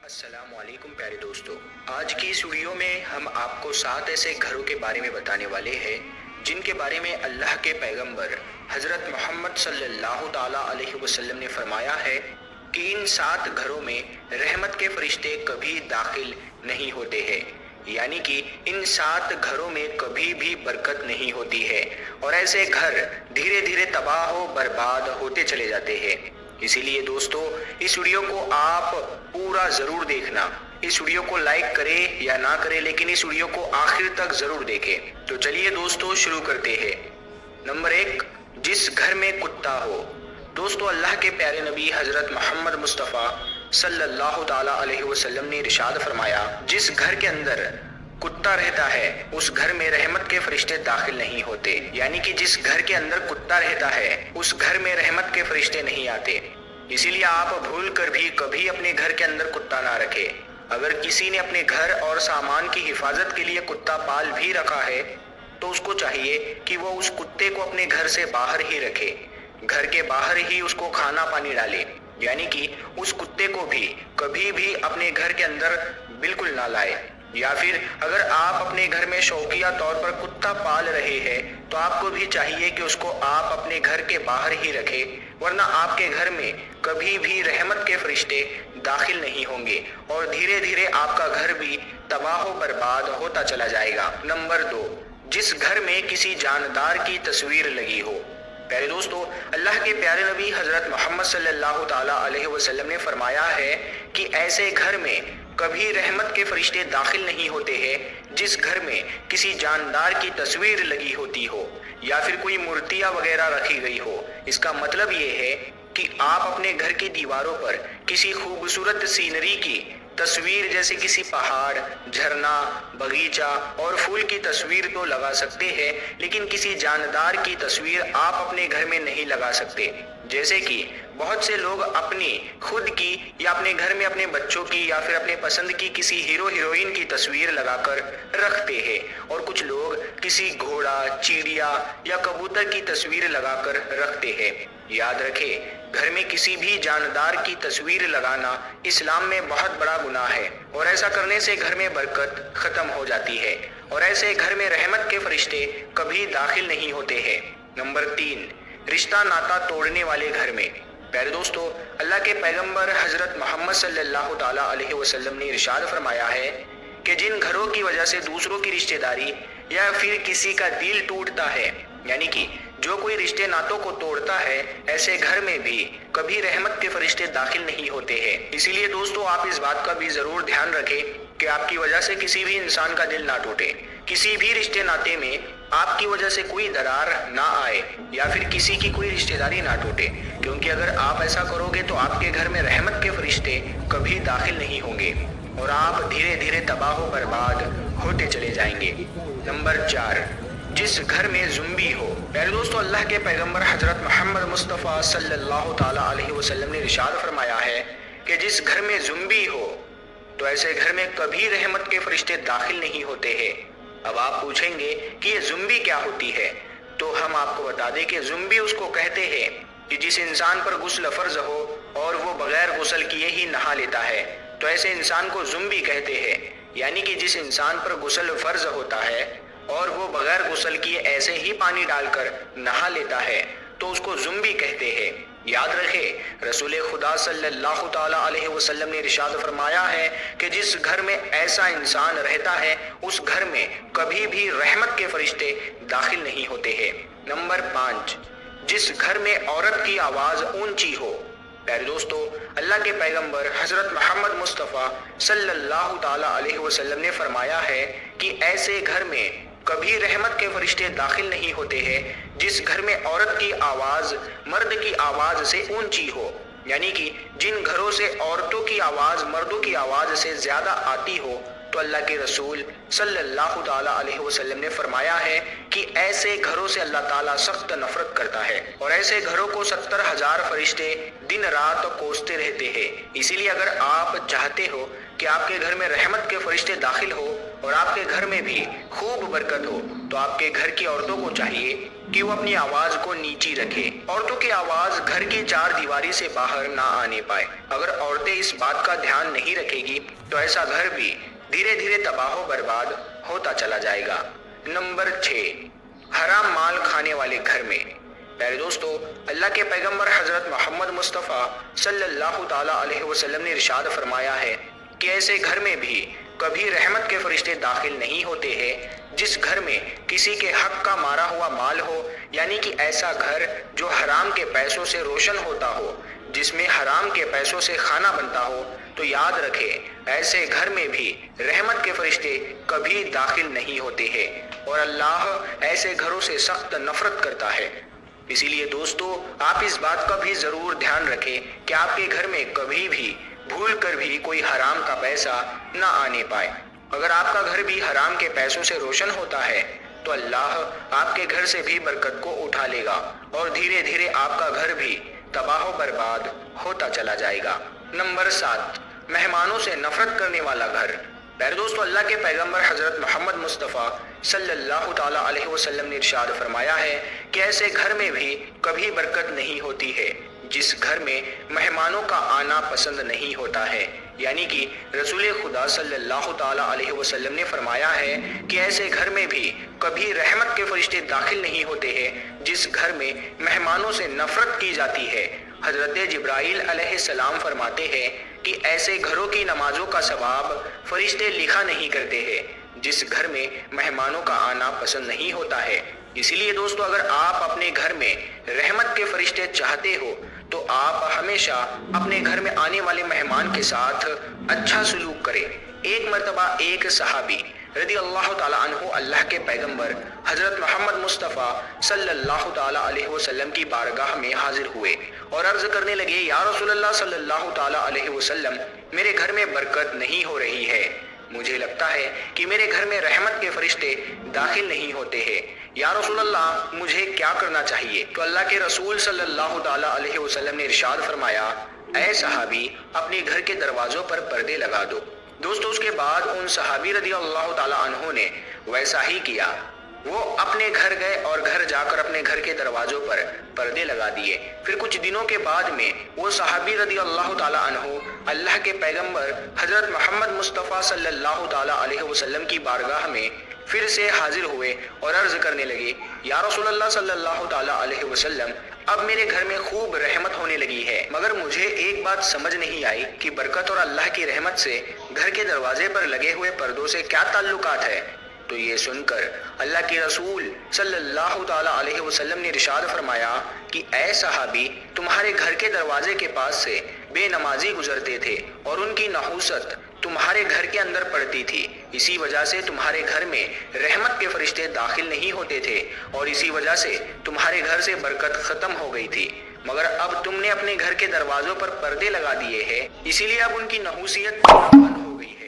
अस्सलामुअलैकुम प्यारे दोस्तों। आज की इस वीडियो में हम आपको 7 ऐसे घरों के बारे में बताने वाले हैं जिनके बारे में अल्लाह के पैगंबर हज़रत मोहम्मद सल्लल्लाहु ताला अलैहि वसल्लम ने फरमाया है कि इन 7 घरों में रहमत के फरिश्ते कभी दाखिल नहीं होते हैं, यानी कि इन 7 घरों में कभी भी बरकत नहीं होती है और ऐसे घर धीरे धीरे तबाह व बर्बाद होते चले जाते हैं। इसीलिए दोस्तों, इस वीडियो को आप पूरा ज़रूर देखना। इस वीडियो को लाइक करें या ना करें, लेकिन इस वीडियो को आखिर तक ज़रूर देखें। तो चलिए दोस्तों शुरू करते हैं। नंबर 1, जिस घर में कुत्ता हो। दोस्तों, अल्लाह के प्यारे नबी हज़रत मोहम्मद मुस्तफ़ा सल्लल्लाहु ताला अलैहि वसल्लम ने इरशाद फरमाया, जिस घर के अंदर कुत्ता रहता है उस घर में रहमत के फरिश्ते दाखिल नहीं होते। यानी कि जिस घर के अंदर कुत्ता रहता है उस घर में रहमत के फरिश्ते नहीं आते। इसीलिए आप भूल कर भी कभी अपने घर के अंदर कुत्ता ना रखें। अगर किसी ने अपने घर और सामान की हिफाजत के लिए कुत्ता पाल भी रखा है तो उसको चाहिए कि वो उस कुत्ते को अपने घर से बाहर ही रखे, घर के बाहर ही उसको खाना पानी डाले, यानी कि उस कुत्ते को भी कभी भी अपने घर के अंदर बिल्कुल ना लाए। या फिर अगर आप अपने घर में शौकिया तौर पर कुत्ता पाल रहे हैं तो आपको भी चाहिए कि उसको आप अपने घर के बाहर ही रखें, वरना आपके घर में कभी भी रहमत के फरिश्ते दाखिल नहीं होंगे और धीरे धीरे आपका घर भी तबाह व बर्बाद होता चला जाएगा। नंबर 2, जिस घर में किसी जानदार की तस्वीर लगी हो। प्यारे दोस्तों, अल्लाह के प्यारे नबी हज़रत मोहम्मद सल्लल्लाहु ताला अलैहि वसल्लम ने फरमाया है कि ऐसे घर में कभी रहमत के फरिश्ते दाखिल नहीं होते हैं जिस घर में किसी जानदार की तस्वीर लगी होती हो या फिर कोई मूर्तियाँ वगैरह रखी गई हो। इसका मतलब ये है कि आप अपने घर की दीवारों पर किसी खूबसूरत सीनरी की तस्वीर, जैसे किसी पहाड़, झरना, बगीचा और फूल की तस्वीर तो लगा सकते हैं, लेकिन किसी जानदार की तस्वीर आप अपने घर में नहीं लगा सकते। जैसे कि बहुत से लोग अपनी खुद की या अपने घर में अपने बच्चों की या फिर अपने पसंद की किसी हीरो हीरोइन की तस्वीर लगाकर रखते हैं, और कुछ लोग किसी घोड़ा, चिड़िया या कबूतर की तस्वीर लगाकर रखते हैं। याद रखें, घर में किसी भी जानदार की तस्वीर लगाना इस्लाम में बहुत बड़ा गुनाह है और ऐसा करने से घर में बरकत खत्म हो जाती है और ऐसे घर में रहमत के फरिश्ते कभी दाखिल नहीं होते हैं। नंबर 3, रिश्ता नाता तोड़ने वाले घर में। प्यारे दोस्तों, अल्लाह के पैगंबर हज़रत मोहम्मद सल्लल्लाहु ताला अलैहि वसल्लम ने इरशाद फरमाया है कि जिन घरों की वजह से दूसरों की रिश्तेदारी या फिर किसी का दिल टूटता है, यानी कि जो कोई रिश्ते नातों को तोड़ता है, ऐसे घर में भी कभी रहमत के फरिश्ते दाखिल नहीं होते हैं। इसीलिए दोस्तों, आप इस बात का भी जरूर ध्यान रखें कि आपकी वजह से किसी भी इंसान का दिल ना टूटे, किसी भी रिश्ते नाते में आपकी वजह से कोई दरार ना आए या फिर किसी की कोई रिश्तेदारी ना टूटे, क्योंकि अगर आप ऐसा करोगे तो आपके घर में रहमत के फरिश्ते कभी दाखिल नहीं होंगे और आप धीरे धीरे तबाह व बर्बाद होते चले जाएंगे। नंबर 4, जिस घर में ज़ुम्बी हो। प्यारे दोस्तों, अल्लाह के पैगंबर हज़रत मोहम्मद मुस्तफ़ा सल्लल्लाहु ताला अलैहि वसल्लम ने इरशाद फरमाया है कि जिस घर में ज़ुम्बी हो तो ऐसे घर में कभी रहमत के फरिश्ते दाखिल नहीं होते हैं। अब आप पूछेंगे कि ये ज़ुम्बी क्या होती है, तो हम आपको बता दें कि ज़ुम्बी उसको कहते हैं कि जिस इंसान पर गुस्ल फ़र्ज हो और वो बगैर गुस्ल किए ही नहा लेता है, तो ऐसे इंसान को ज़ुम्बी कहते हैं। यानी कि जिस इंसान पर गुस्ल फ़र्ज होता है और वो बगैर गुस्ल किए ऐसे ही पानी डालकर नहा लेता है तो उसको ज़ुम्बी कहते हैं। याद रखें, रसूल खुदा सल्लल्लाहु ताला अलैहि वसल्लम ने इरशाद फरमाया है कि जिस घर में ऐसा इंसान रहता है उस घर में कभी भी रहमत के फरिश्ते दाखिल नहीं होते हैं। नंबर 5, जिस घर में औरत की आवाज़ ऊंची हो। प्यारे दोस्तों, अल्लाह के पैगंबर हज़रत मोहम्मद मुस्तफ़ा सल्लल्लाहु ताला अलैहि वसल्लम ने फरमाया है कि ऐसे घर में कभी रहमत के फरिश्ते दाखिल नहीं होते हैं जिस घर में औरत की आवाज़ मर्द की आवाज़ से ऊंची हो। यानी कि जिन घरों से औरतों की आवाज़ मर्दों की आवाज़ से ज़्यादा आती हो, तो अल्लाह के रसूल सल्लल्लाहु ताला अलैहि वसल्लम ने फरमाया है कि ऐसे घरों से अल्लाह ताला सख्त नफरत करता है और ऐसे घरों को 70,000 फरिश्ते दिन रात कोसते रहते हैं। इसीलिए अगर आप चाहते हो कि आपके घर में रहमत के फरिश्ते दाखिल हो और आपके घर में भी खूब बरकत हो, तो आपके घर की औरतों को चाहिए कि वो अपनी आवाज को नीची रखे। औरतों की आवाज घर की चार दीवारी से बाहर ना आने पाए। अगर औरतें इस बात का ध्यान नहीं रखेगी तो ऐसा घर भी धीरे धीरे तबाह बर्बाद होता चला जाएगा। नंबर 6, हराम माल खाने वाले घर में। प्यारे दोस्तों, अल्लाह के पैगंबर हजरत मोहम्मद मुस्तफ़ा सल्लल्लाहु ताला अलैहि वसल्लम ने इरशाद फरमाया है कि ऐसे घर में भी कभी रहमत के फरिश्ते दाखिल नहीं होते हैं जिस घर में किसी के हक का मारा हुआ माल हो, यानी कि ऐसा घर जो हराम के पैसों से रोशन होता हो, जिसमें हराम के पैसों से खाना बनता हो। तो याद रखें, ऐसे घर में भी रहमत के फरिश्ते कभी दाखिल नहीं होते हैं और अल्लाह ऐसे घरों से सख्त नफरत करता है। इसीलिए दोस्तों, आप इस बात का भी जरूर ध्यान रखें कि आपके घर में कभी भी भूल कर भी कोई हराम का पैसा ना आने पाए। अगर आपका घर भी हराम के पैसों से रोशन होता है तो अल्लाह आपके घर से भी बरकत को उठा लेगा और धीरे धीरे आपका घर भी तबाह बर्बाद होता चला जाएगा। नंबर 7, मेहमानों से नफरत करने वाला घर। प्यारे दोस्तों, अल्लाह के पैगंबर हजरत मोहम्मद मुस्तफ़ा सल्लल्लाहु ताला अलैहि वसल्लम ने इरशाद फरमाया है कि ऐसे घर में भी कभी बरकत नहीं होती है जिस घर में मेहमानों का आना पसंद नहीं होता है। यानी कि रसूल खुदा सल्लल्लाहु ताला अलैहि वसल्लम ने फरमाया है कि ऐसे घर में भी कभी रहमत के फरिश्ते दाखिल नहीं होते हैं जिस घर में मेहमानों से नफरत की जाती है। हजरत जिब्राइल अलैहिस्सलाम फरमाते हैं कि ऐसे घरों की नमाजों का सवाब फरिश्ते लिखा नहीं करते हैं जिस घर में मेहमानों का आना पसंद नहीं होता है। इसीलिए दोस्तों, अगर आप अपने घर में रहमत के फरिश्ते चाहते हो तो आप हमेशा अपने घर में आने वाले मेहमान के साथ अच्छा सलूक करें। एक मर्तबा एक सहाबी रदी अल्लाह ताला अन्हु अल्लाह के पैगंबर हजरत मोहम्मद मुस्तफ़ा सल्लल्लाहु ताला अलैहि वसल्लम की बारगाह में हाजिर हुए और अर्ज करने लगे, या रसूलल्लाह सल्लल्लाहु ताला अलैहि वसल्लम, मेरे घर में बरकत नहीं हो रही है। मुझे लगता है कि मेरे घर में रहमत के फरिश्ते दाखिल नहीं होते हैं। या रसूलल्लाह, मुझे क्या करना चाहिए? तो अल्लाह के रसूल सल्लल्लाहु ताला अलैहि वसल्लम ने इरशाद फरमाया, ऐ सहाबी, अपने घर के दरवाजों पर पर्दे लगा दो। दोस्तों, उसके बाद उन सहाबी रदी अल्लाह ताला अन्हों ने वैसा ही किया। वो अपने घर गए और घर जाकर अपने घर के दरवाजों पर पर्दे लगा दिए। फिर कुछ दिनों के बाद में वो सहाबी रदी अल्लाह ताला अन्हु अल्लाह के पैगंबर हजरत मोहम्मद मुस्तफ़ा सल्लल्लाहु ताला अलैहि वसल्लम की बारगाह में फिर से हाजिर हुए और अर्ज करने लगे, या रसूलल्लाह सल्लल्लाहु ताला अलैहि वसल्लम, अब मेरे घर में खूब रहमत होने लगी है, मगर मुझे एक बात समझ नहीं आई कि बरकत और अल्लाह की रहमत से घर के दरवाजे पर लगे हुए पर्दों से क्या ताल्लुकात है। तो ये सुनकर अल्लाह के रसूल सल्लल्लाहु ताला अलैहि वसल्लम ने इरशाद फरमाया कि ऐ सहाबी, तुम्हारे घर के दरवाजे के पास से बेनमाजी गुजरते थे और उनकी नहूसत तुम्हारे घर के अंदर पड़ती थी। इसी वजह से तुम्हारे घर में रहमत के फरिश्ते दाखिल नहीं होते थे और इसी वजह से तुम्हारे घर से बरकत खत्म हो गई थी। मगर अब तुमने अपने घर के दरवाजों पर पर्दे लगा दिए हैं, इसीलिए अब उनकी नहूसियत बंद हो गई है।